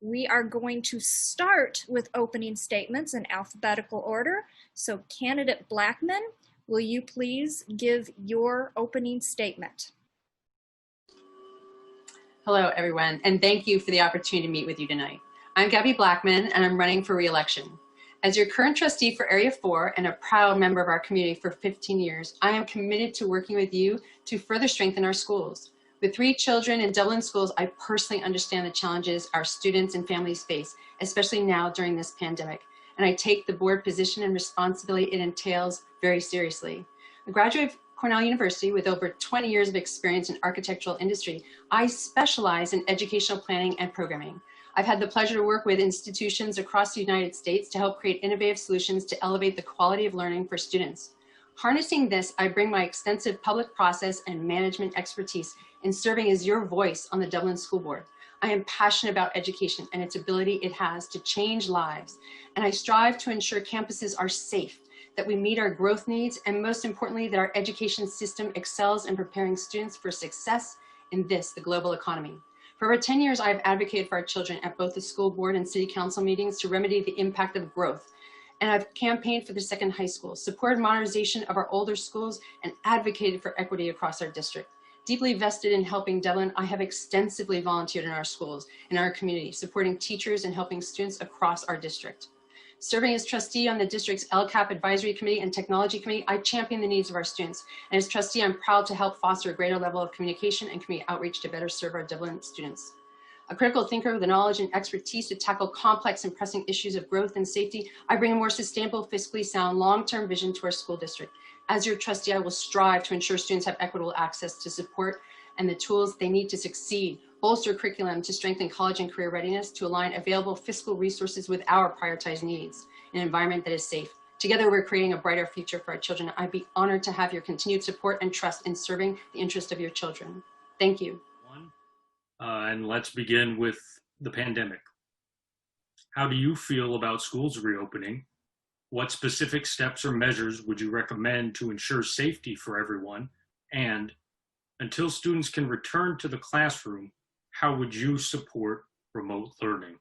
We are going to start with opening statements in alphabetical order. So candidate Blackman, will you please give your opening statement? Hello, everyone, and thank you for the opportunity to meet with you tonight. I'm Gabi Blackman, and I'm running for re-election. As your current trustee for Area 4 and a proud member of our community for 15 years, I am committed to working with you to further strengthen our schools. With 3 children in Dublin schools, I personally understand the challenges our students and families face, especially now during this pandemic, and I take the board position and responsibility it entails very seriously. A graduate of Cornell University with over 20 years of experience in architectural industry, I specialize in educational planning and programming. I've had the pleasure to work with institutions across the United States to help create innovative solutions to elevate the quality of learning for students. Harnessing this, I bring my extensive public process and management expertise in serving as your voice on the Dublin School Board. I am passionate about education and its ability it has to change lives, and I strive to ensure campuses are safe, that we meet our growth needs, and most importantly, that our education system excels in preparing students for success in the global economy. For over 10 years, I have advocated for our children at both the school board and city council meetings to remedy the impact of growth. And I've campaigned for the second high school, supported modernization of our older schools, and advocated for equity across our district. Deeply vested in helping Dublin, I have extensively volunteered in our schools, in our community, supporting teachers and helping students across our district. Serving as trustee on the district's LCAP Advisory Committee and Technology Committee, I champion the needs of our students. And as trustee, I'm proud to help foster a greater level of communication and community outreach to better serve our Dublin students. A critical thinker with the knowledge and expertise to tackle complex and pressing issues of growth and safety, I bring a more sustainable, fiscally sound, long-term vision to our school district. As your trustee, I will strive to ensure students have equitable access to support and the tools they need to succeed, bolster curriculum to strengthen college and career readiness, to align available fiscal resources with our prioritized needs, an environment that is safe. Together, we're creating a brighter future for our children. I'd be honored to have your continued support and trust in serving the interest of your children. Thank you. And let's begin with the pandemic. How do you feel about schools reopening? What specific steps or measures would you recommend to ensure safety for everyone? And until students can return to the classroom, how would you support remote learning?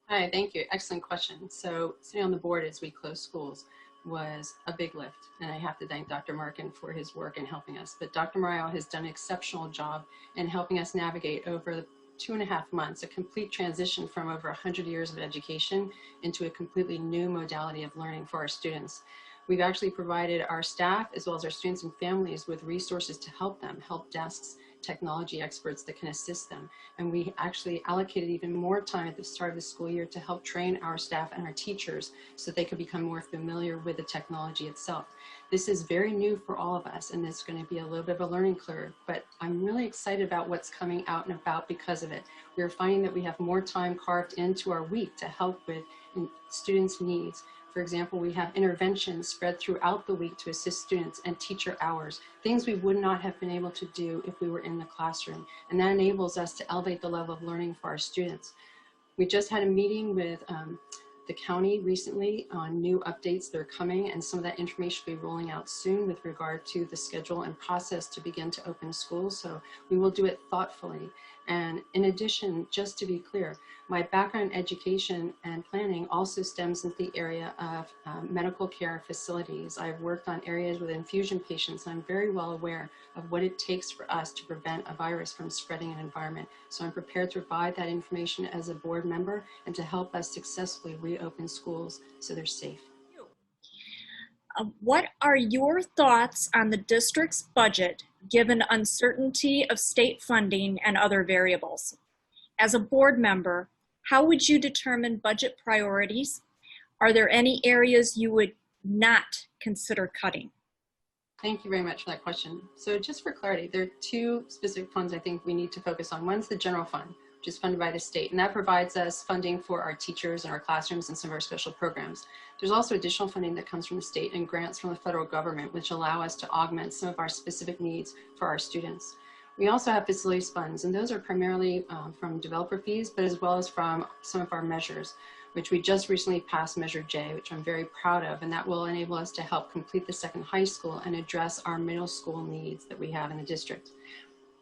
Hi, thank you. Excellent question. So sitting on the board as we close schools was a big lift, and I have to thank Dr. Markin for his work in helping us. But Dr. Mario has done an exceptional job in helping us navigate over 2.5 months, a complete transition from over 100 years of education into a completely new modality of learning for our students. We've actually provided our staff as well as our students and families with resources to help them, help desks, technology experts that can assist them. And we actually allocated even more time at the start of the school year to help train our staff and our teachers so they could become more familiar with the technology itself. This is very new for all of us, and it's going to be a little bit of a learning curve, but I'm really excited about what's coming out and about because of it. We're finding that we have more time carved into our week to help with students' needs. For example, we have interventions spread throughout the week to assist students and teacher hours, things we would not have been able to do if we were in the classroom. And that enables us to elevate the level of learning for our students. We just had a meeting with the county recently on new updates that are coming, and some of that information will be rolling out soon with regard to the schedule and process to begin to open schools. So we will do it thoughtfully. And in addition, just to be clear, my background in education and planning also stems into the area of medical care facilities. I've worked on areas with infusion patients, and I'm very well aware of what it takes for us to prevent a virus from spreading in an environment. So I'm prepared to provide that information as a board member and to help us successfully reopen schools so they're safe. What are your thoughts on the district's budget given uncertainty of state funding and other variables? As a board member, how would you determine budget priorities? Are there any areas you would not consider cutting? Thank you very much for that question. So just for clarity, there are 2 specific funds I think we need to focus on. One's the general fund, which is funded by the state, and that provides us funding for our teachers and our classrooms and some of our special programs. There's also additional funding that comes from the state and grants from the federal government, which allow us to augment some of our specific needs for our students. We also have facilities funds, and those are primarily from developer fees, but as well as from some of our measures, which we just recently passed Measure J, which I'm very proud of, and that will enable us to help complete the second high school and address our middle school needs that we have in the district.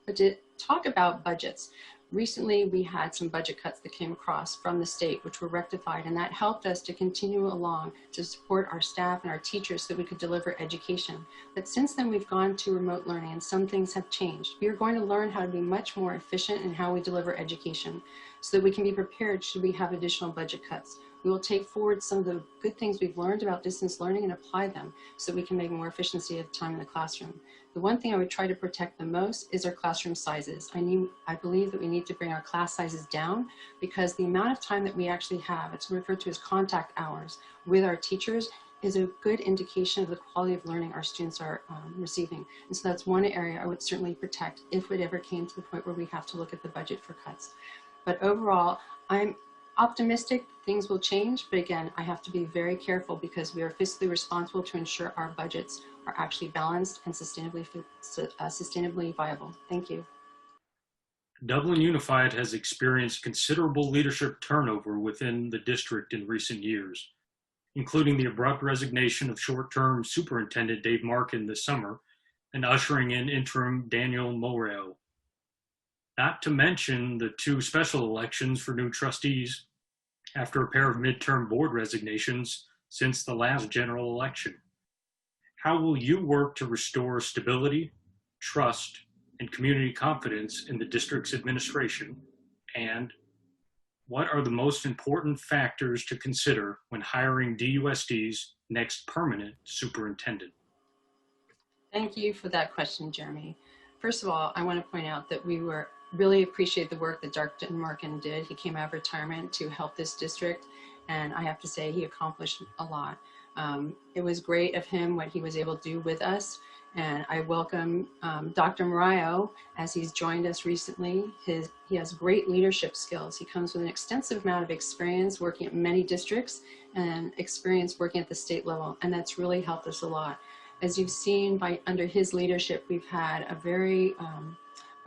But to talk about budgets, Recently, we had some budget cuts that came across from the state, which were rectified, and that helped us to continue along to support our staff and our teachers so that we could deliver education. But since then, we've gone to remote learning, and some things have changed. We are going to learn how to be much more efficient in how we deliver education so that we can be prepared should we have additional budget cuts. We will take forward some of the good things we've learned about distance learning and apply them so that we can make more efficiency of time in the classroom. The one thing I would try to protect the most is our classroom sizes. I believe that we need to bring our class sizes down because the amount of time that we actually have, it's referred to as contact hours with our teachers, is a good indication of the quality of learning our students are receiving. And so that's one area I would certainly protect if it ever came to the point where we have to look at the budget for cuts. But overall, I'm optimistic things will change, but again, I have to be very careful because we are fiscally responsible to ensure our budgets are actually balanced and sustainably viable. Thank you. Dublin Unified has experienced considerable leadership turnover within the district in recent years, including the abrupt resignation of short-term Superintendent Dave Markin this summer and ushering in interim Daniel Morel. Not to mention the 2 special elections for new trustees after a pair of midterm board resignations since the last general election. How will you work to restore stability, trust, and community confidence in the district's administration? And what are the most important factors to consider when hiring DUSD's next permanent superintendent? Thank you for that question, Jeremy. First of all, I want to point out that we really appreciate the work that Dr. Markin did. He came out of retirement to help this district, and I have to say he accomplished a lot. It was great of him what he was able to do with us, and I welcome Dr. Morayo as he's joined us recently. He has great leadership skills. He comes with an extensive amount of experience working at many districts and experience working at the state level, and that's really helped us a lot. As you've seen under his leadership, we've had a very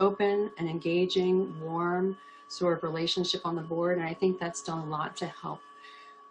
open and engaging, warm sort of relationship on the board, and I think that's done a lot to help.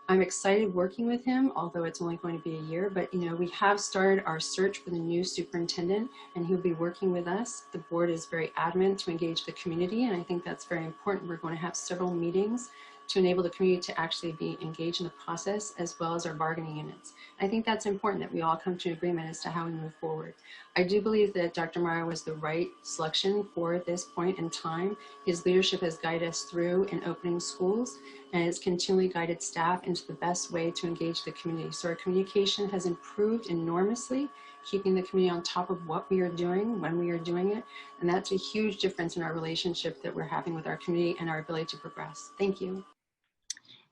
I'm excited working with him, although it's only going to be a year, but we have started our search for the new superintendent, and he'll be working with us. The board is very adamant to engage the community, and I think that's very important. We're going to have several meetings to enable the community to actually be engaged in the process, as well as our bargaining units. I think that's important that we all come to an agreement as to how we move forward. I do believe that Dr. Meyer was the right selection for this point in time. His leadership has guided us through in opening schools and has continually guided staff into the best way to engage the community. So our communication has improved enormously, keeping the community on top of what we are doing, when we are doing it. And that's a huge difference in our relationship that we're having with our community and our ability to progress. Thank you.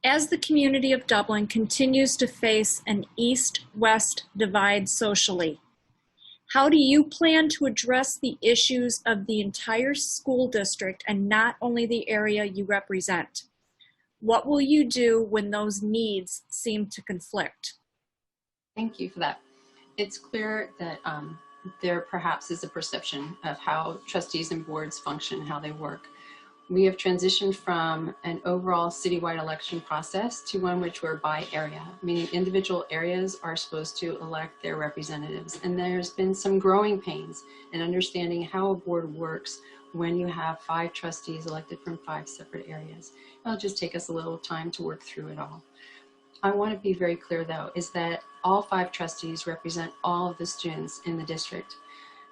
As the community of Dublin continues to face an east-west divide socially, how do you plan to address the issues of the entire school district and not only the area you represent? What will you do when those needs seem to conflict? Thank you for that. It's clear that there perhaps is a perception of how trustees and boards function and how they work. We have transitioned from an overall citywide election process to one which we're by area, meaning individual areas are supposed to elect their representatives. And there's been some growing pains in understanding how a board works when you have 5 trustees elected from 5 separate areas. It'll just take us a little time to work through it all. I want to be very clear though, is that all 5 trustees represent all of the students in the district.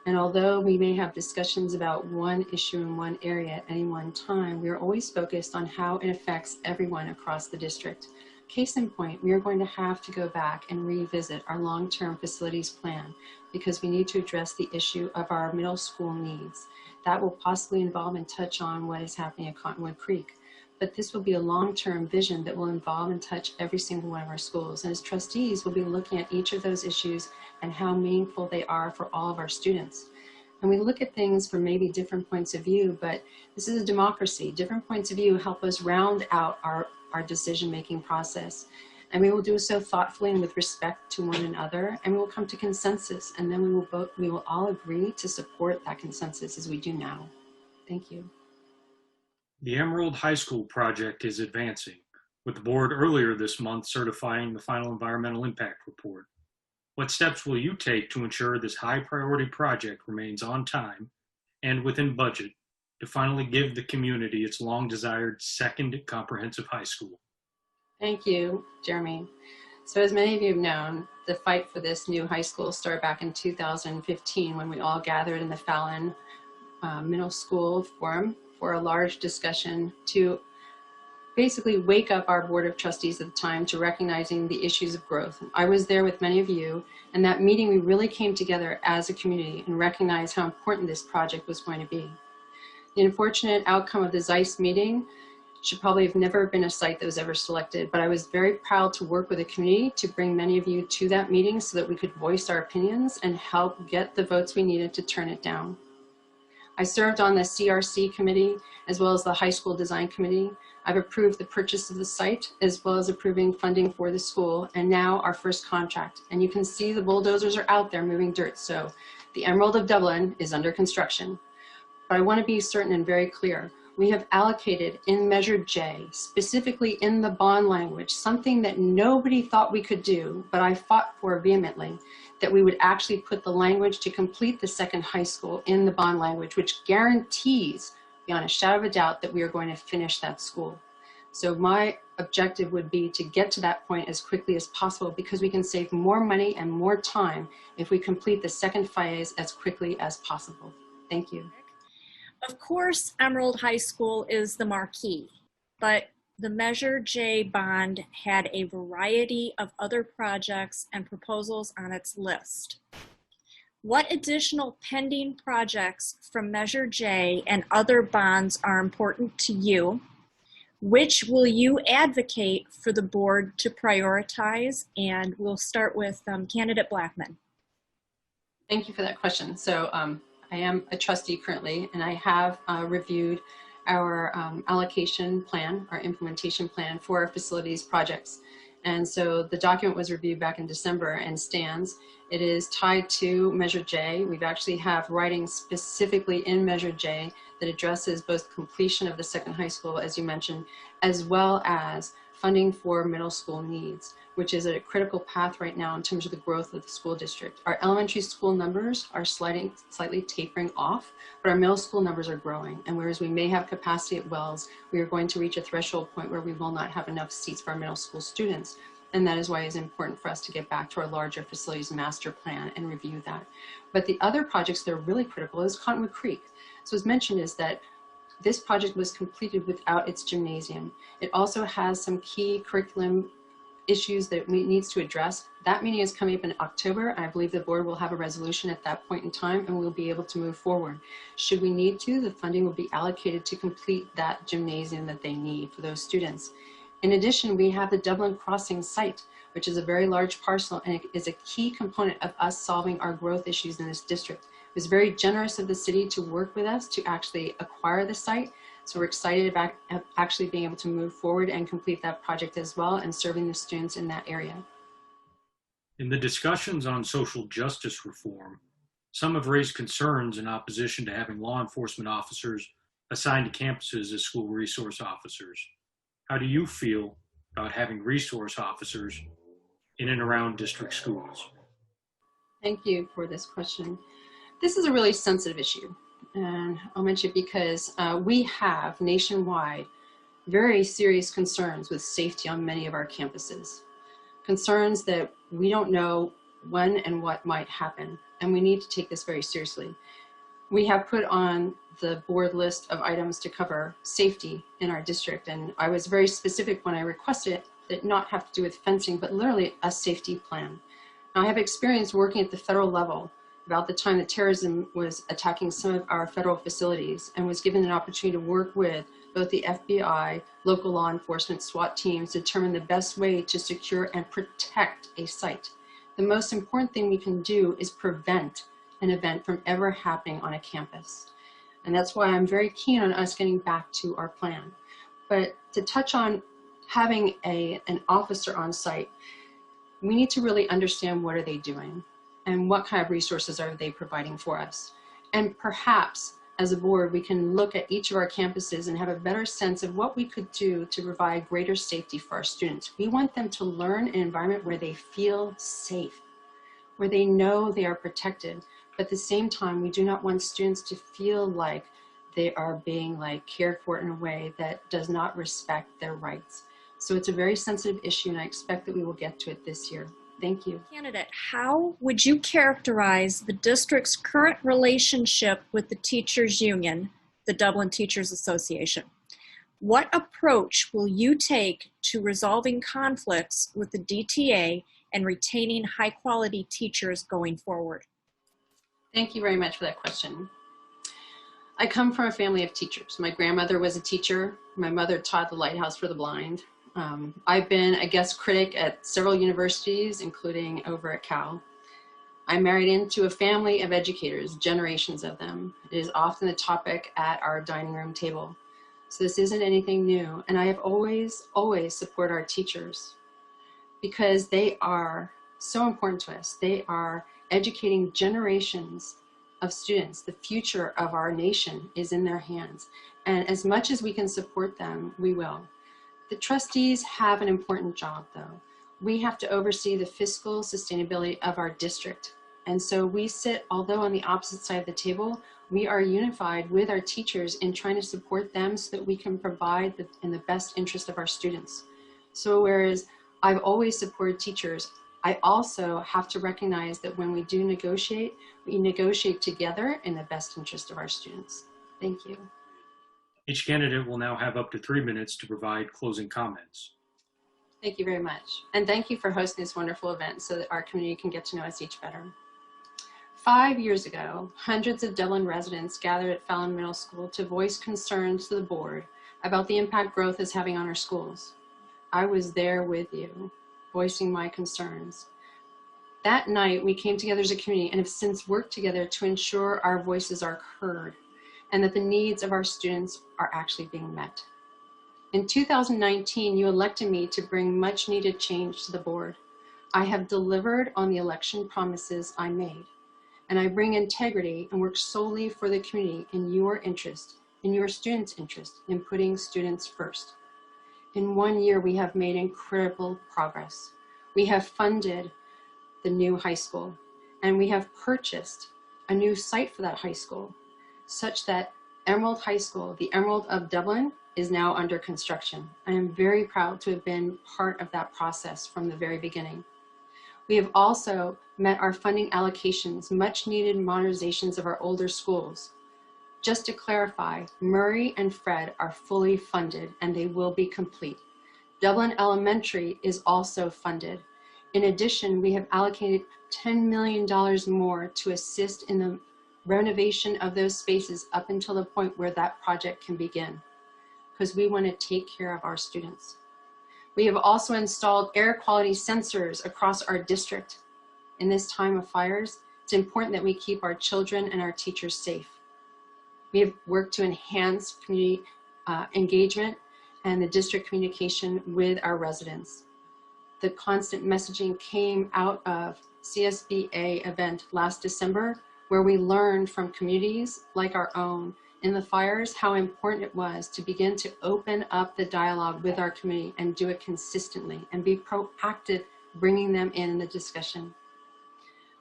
And although we may have discussions about one issue in one area at any one time, we are always focused on how it affects everyone across the district. Case in point, we are going to have to go back and revisit our long-term facilities plan because we need to address the issue of our middle school needs. That will possibly involve and touch on what is happening at Cottonwood Creek. But this will be a long-term vision that will involve and touch every single one of our schools. And as trustees, we'll be looking at each of those issues and how meaningful they are for all of our students. And we look at things from maybe different points of view, but this is a democracy. Different points of view help us round out our decision-making process. And we will do so thoughtfully and with respect to one another, and we will come to consensus, and then we will all agree to support that consensus as we do now. Thank you. The Emerald High School project is advancing, with the board earlier this month certifying the final environmental impact report. What steps will you take to ensure this high priority project remains on time and within budget to finally give the community its long-desired second comprehensive high school? Thank you, Jeremy. So as many of you have known, the fight for this new high school started back in 2015 when we all gathered in the Fallon Middle School Forum for a large discussion to basically wake up our Board of Trustees at the time to recognizing the issues of growth. I was there with many of you, and that meeting we really came together as a community and recognized how important this project was going to be. The unfortunate outcome of the Zeiss meeting should probably have never been a site that was ever selected, but I was very proud to work with the community to bring many of you to that meeting so that we could voice our opinions and help get the votes we needed to turn it down. I served on the CRC committee as well as the high school design committee. I've approved the purchase of the site as well as approving funding for the school, and now our first contract. And you can see the bulldozers are out there moving dirt, so the Emerald of Dublin is under construction. But I want to be certain and very clear. We have allocated in Measure J, specifically in the bond language, something that nobody thought we could do, but I fought for vehemently, that we would actually put the language to complete the second high school in the bond language, which guarantees, beyond a shadow of a doubt, that we are going to finish that school. So my objective would be to get to that point as quickly as possible, because we can save more money and more time if we complete the second phase as quickly as possible. Thank you. Of course, Emerald High School is the marquee, but the Measure J bond had a variety of other projects and proposals on its list. What additional pending projects from Measure J and other bonds are important to you? Which will you advocate for the board to prioritize? And we'll start with candidate Blackman. Thank you for that question. So I am a trustee currently, and I have reviewed our allocation plan, our implementation plan for our facilities projects. And so the document was reviewed back in December and stands. It is tied to Measure J. We've actually have writing specifically in Measure J that addresses both completion of the second high school, as you mentioned, as well as funding for middle school needs, which is a critical path right now in terms of the growth of the school district. Our elementary school numbers are slightly tapering off, but our middle school numbers are growing. And whereas we may have capacity at Wells, we are going to reach a threshold point where we will not have enough seats for our middle school students. And that is why it's important for us to get back to our larger facilities master plan and review that. But the other projects that are really critical is Cottonwood Creek. So as mentioned is that this project was completed without its gymnasium. It also has some key curriculum issues that it needs to address. That meeting is coming up in October. I believe the board will have a resolution at that point in time, and we'll be able to move forward. Should we need to, the funding will be allocated to complete that gymnasium that they need for those students. In addition, we have the Dublin Crossing site, which is a very large parcel, and it is a key component of us solving our growth issues in this district. It was very generous of the city to work with us to actually acquire the site. So we're excited about actually being able to move forward and complete that project as well and serving the students in that area. In the discussions on social justice reform, some have raised concerns in opposition to having law enforcement officers assigned to campuses as school resource officers. How do you feel about having resource officers in and around district schools? Thank you for this question. This is a really sensitive issue, and I'll mention it because we have nationwide very serious concerns with safety on many of our campuses. Concerns that we don't know when and what might happen, and we need to take this very seriously. We have put on the board list of items to cover safety in our district, and I was very specific when I requested it that not have to do with fencing, but literally a safety plan. Now, I have experience working at the federal level about the time that terrorism was attacking some of our federal facilities, and was given an opportunity to work with both the FBI, local law enforcement, SWAT teams to determine the best way to secure and protect a site. The most important thing we can do is prevent an event from ever happening on a campus. And that's why I'm very keen on us getting back to our plan. But to touch on having an officer on site, we need to really understand what are they doing and what kind of resources are they providing for us. And perhaps as a board, we can look at each of our campuses and have a better sense of what we could do to provide greater safety for our students. We want them to learn in an environment where they feel safe, where they know they are protected. But at the same time, we do not want students to feel like they are being cared for in a way that does not respect their rights. So it's a very sensitive issue, and I expect that we will get to it this year. Thank you. Candidate, how would you characterize the district's current relationship with the teachers union, the Dublin Teachers Association? What approach will you take to resolving conflicts with the DTA and retaining high-quality teachers going forward? Thank you very much for that question. I come from a family of teachers. My grandmother was a teacher. My mother taught the Lighthouse for the Blind. I've been a guest critic at several universities, including over at Cal. I married into a family of educators, generations of them. It is often the topic at our dining room table. So this isn't anything new. And I have always supported our teachers because they are so important to us. They are educating generations of students. The future of our nation is in their hands. And as much as we can support them, we will. The trustees have an important job, though. We have to oversee the fiscal sustainability of our district. And so we sit, although on the opposite side of the table, we are unified with our teachers in trying to support them so that we can provide in the best interest of our students. So whereas I've always supported teachers, I also have to recognize that when we do negotiate, we negotiate together in the best interest of our students. Thank you. Each candidate will now have up to 3 minutes to provide closing comments. Thank you very much. And thank you for hosting this wonderful event so that our community can get to know us each better. 5 years ago, hundreds of Dublin residents gathered at Fallon Middle School to voice concerns to the board about the impact growth is having on our schools. I was there with you, voicing my concerns. That night, we came together as a community and have since worked together to ensure our voices are heard and that the needs of our students are actually being met. In 2019, you elected me to bring much needed change to the board. I have delivered on the election promises I made, and I bring integrity and work solely for the community in your interest, in your students' interest, in putting students first. In 1 year, we have made incredible progress. We have funded the new high school, and we have purchased a new site for that high school, such that Emerald High School, the Emerald of Dublin, is now under construction. I am very proud to have been part of that process from the very beginning. We have also met our funding allocations, much needed modernizations of our older schools. Just to clarify, Murray and Fred are fully funded and they will be complete. Dublin Elementary is also funded. In addition, we have allocated $10 million more to assist in the renovation of those spaces up until the point where that project can begin, because we want to take care of our students. We have also installed air quality sensors across our district. In this time of fires, it's important that we keep our children and our teachers safe. We have worked to enhance community engagement and the district communication with our residents. The constant messaging came out of CSBA event last December, where we learned from communities like our own in the fires how important it was to begin to open up the dialogue with our community and do it consistently and be proactive, bringing them in the discussion.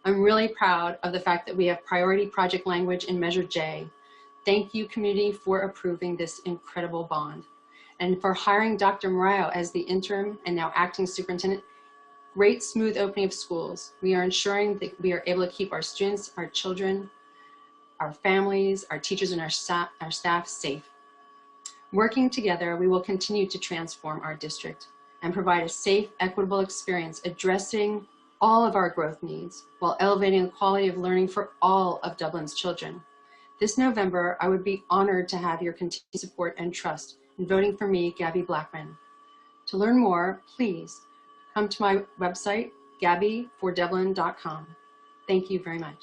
I'm really proud of the fact that we have priority project language in Measure J. Thank you, community, for approving this incredible bond and for hiring Dr. Morayo as the interim and now acting superintendent. Great smooth opening of schools. We are ensuring that we are able to keep our students, our children, our families, our teachers, and our staff safe. Working together, we will continue to transform our district and provide a safe, equitable experience addressing all of our growth needs while elevating the quality of learning for all of Dublin's children. This November, I would be honored to have your continued support and trust in voting for me, Gabi Blackman. To learn more, please come to my website, gabifordevlin.com. Thank you very much.